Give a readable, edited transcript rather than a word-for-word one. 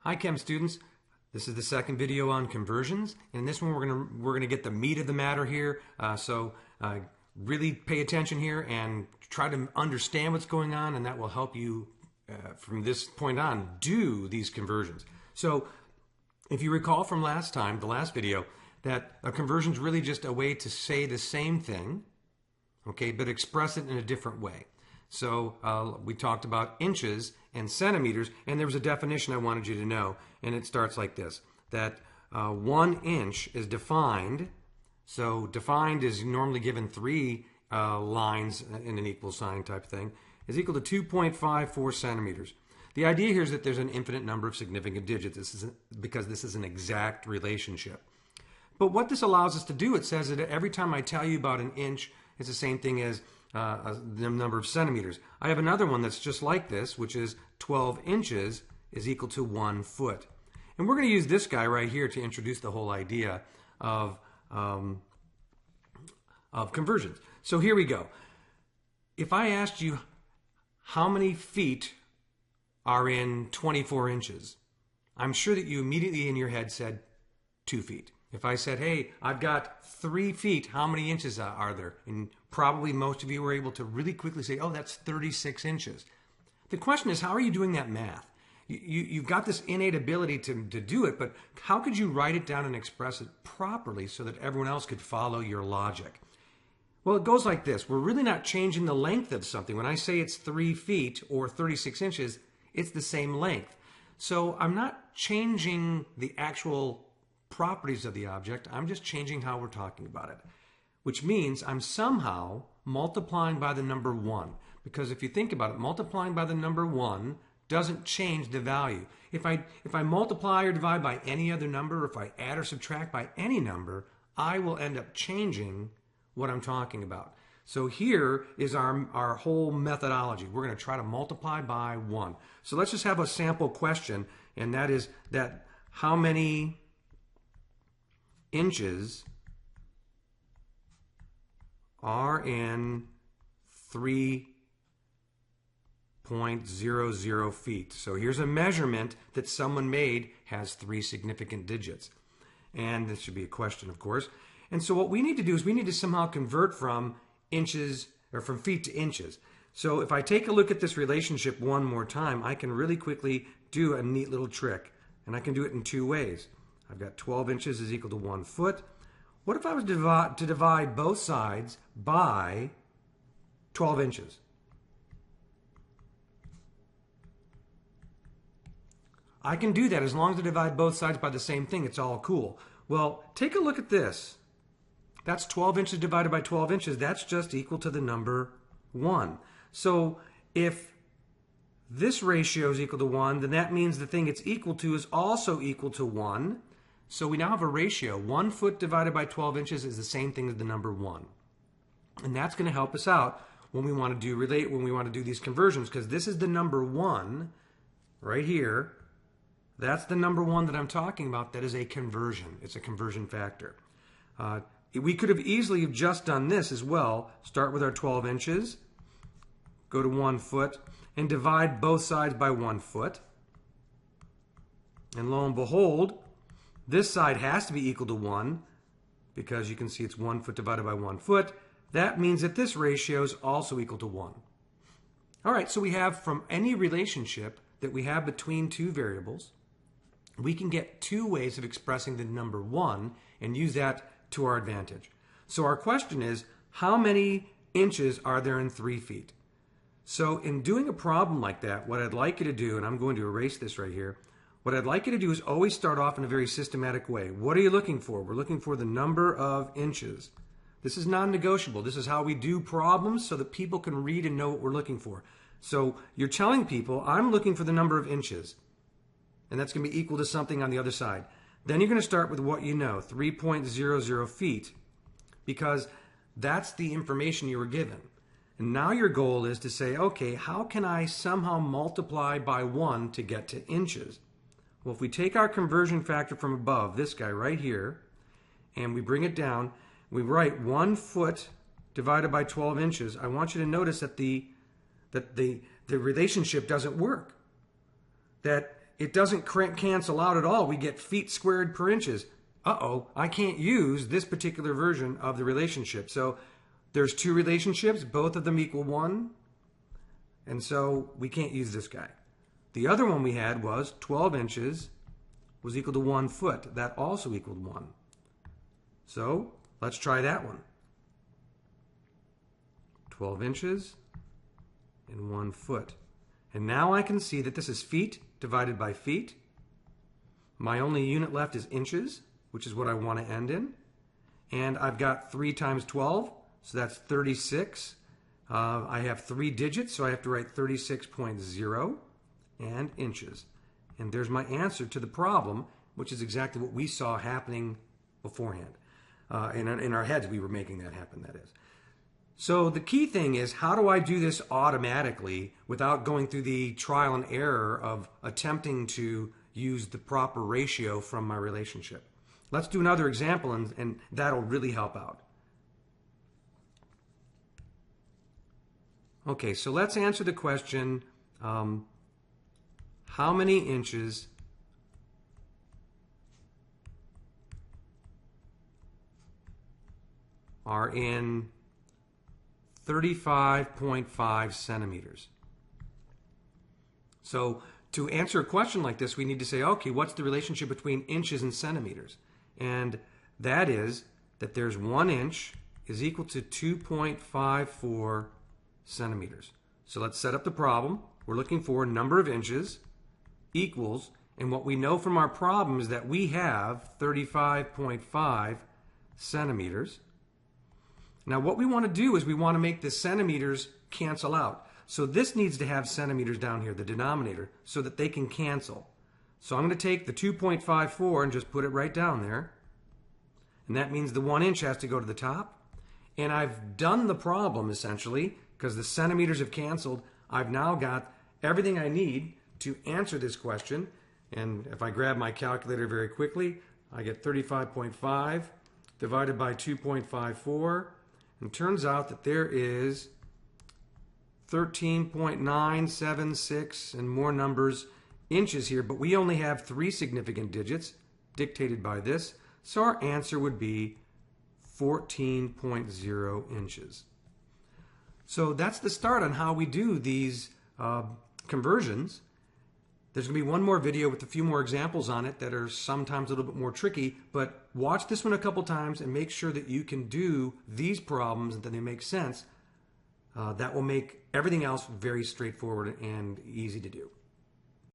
Hi Chem students, this is the second video on conversions. In this one we're gonna get the meat of the matter here. So really pay attention here and try to understand what's going on, and that will help you from this point on do these conversions. So if you recall from last time, the last video, that a conversion is really just a way to say the same thing, okay, but express it in a different way. So we talked about inches and centimeters, and there was a definition I wanted you to know, and it starts like this, that 1 inch is defined. So defined is normally given 3 lines in an equal sign type thing, is equal to 2.54 centimeters. The idea here is that there's an infinite number of significant digits. Because this is an exact relationship. But what this allows us to do, it says that every time I tell you about an inch, it's the same thing as the number of centimeters. I have another one that's just like this, which is 12 inches is equal to 1 foot. And we're going to use this guy right here to introduce the whole idea of conversions. So here we go. If I asked you how many feet are in 24 inches, I'm sure that you immediately in your head said 2 feet. If I said, hey, I've got 3 feet, how many inches are there? And probably most of you were able to really quickly say, oh, that's 36 inches. The question is, how are you doing that math? You've got this innate ability to do it, but how could you write it down and express it properly so that everyone else could follow your logic? Well, it goes like this. We're really not changing the length of something. When I say it's 3 feet or 36 inches, it's the same length. So I'm not changing the actual properties of the object. I'm just changing how we're talking about it, which means I'm somehow multiplying by the number 1. Because if you think about it, multiplying by the number 1 doesn't change the value. If I multiply or divide by any other number, or if I add or subtract by any number, I will end up changing what I'm talking about. So here is our whole methodology. We're going to try to multiply by 1. So let's just have a sample question, and that is that how many inches are in 3.00 feet. So here's a measurement that someone made, has 3 significant digits. And this should be a question, of course. And so what we need to do is we need to somehow convert from inches, or from feet to inches. So if I take a look at this relationship one more time, I can really quickly do a neat little trick. And I can do it in 2 ways. I've got 12 inches is equal to 1 foot. What if I was to divide both sides by 12 inches? I can do that as long as I divide both sides by the same thing. It's all cool. Well, take a look at this. That's 12 inches divided by 12 inches. That's just equal to the number 1. So if this ratio is equal to 1, then that means the thing it's equal to is also equal to 1. So we now have a ratio. 1 foot divided by 12 inches is the same thing as the number 1. And that's going to help us out when we want to do these conversions, because this is the number 1 right here. That's the number 1 that I'm talking about. That is a conversion. It's a conversion factor. We could have easily just done this as well. Start with our 12 inches, go to 1 foot, and divide both sides by 1 foot. And lo and behold, this side has to be equal to 1, because you can see it's 1 foot divided by 1 foot. That means that this ratio is also equal to 1. All right, so we have, from any relationship that we have between 2 variables, we can get 2 ways of expressing the number 1 and use that to our advantage. So our question is, how many inches are there in 3 feet? So in doing a problem like that, what I'd like you to do, and I'm going to erase this right here, what I'd like you to do is always start off in a very systematic way. What are you looking for? We're looking for the number of inches. This is non-negotiable. This is how we do problems so that people can read and know what we're looking for. So you're telling people, I'm looking for the number of inches. And that's going to be equal to something on the other side. Then you're going to start with what you know, 3.00 feet, because that's the information you were given. And now your goal is to say, okay, how can I somehow multiply by 1 to get to inches? Well, if we take our conversion factor from above, this guy right here, and we bring it down, we write 1 foot divided by 12 inches. I want you to notice that the relationship doesn't work. That it doesn't cancel out at all. We get feet squared per inches. Uh-oh, I can't use this particular version of the relationship. So there's two relationships, both of them equal 1, and so we can't use this guy. The other one we had was 12 inches was equal to 1 foot. That also equaled 1. So let's try that one. 12 inches and 1 foot. And now I can see that this is feet divided by feet. My only unit left is inches, which is what I want to end in. And I've got 3 times 12, so that's 36. I have 3 digits, so I have to write 36.0 and inches. And there's my answer to the problem, which is exactly what we saw happening beforehand. In our heads, we were making that happen, that is. So the key thing is, how do I do this automatically without going through the trial and error of attempting to use the proper ratio from my relationship? Let's do another example, and that'll really help out. Okay, so let's answer the question, how many inches are in 35.5 centimeters? So to answer a question like this, we need to say, okay, what's the relationship between inches and centimeters? And that is that there's 1 inch is equal to 2.54 centimeters. So let's set up the problem. We're looking for number of inches equals, and what we know from our problem is that we have 35.5 centimeters. Now what we want to do is we want to make the centimeters cancel out. So this needs to have centimeters down here, the denominator, so that they can cancel. So I'm going to take the 2.54 and just put it right down there. And that means the 1 inch has to go to the top. And I've done the problem essentially, because the centimeters have canceled. I've now got everything I need to answer this question. And if I grab my calculator very quickly, I get 35.5 divided by 2.54. And it turns out that there is 13.976 and more numbers inches here, but we only have 3 significant digits dictated by this. So our answer would be 14.0 inches. So that's the start on how we do these conversions. There's going to be one more video with a few more examples on it that are sometimes a little bit more tricky, but watch this one a couple times and make sure that you can do these problems and that they make sense. That will make everything else very straightforward and easy to do.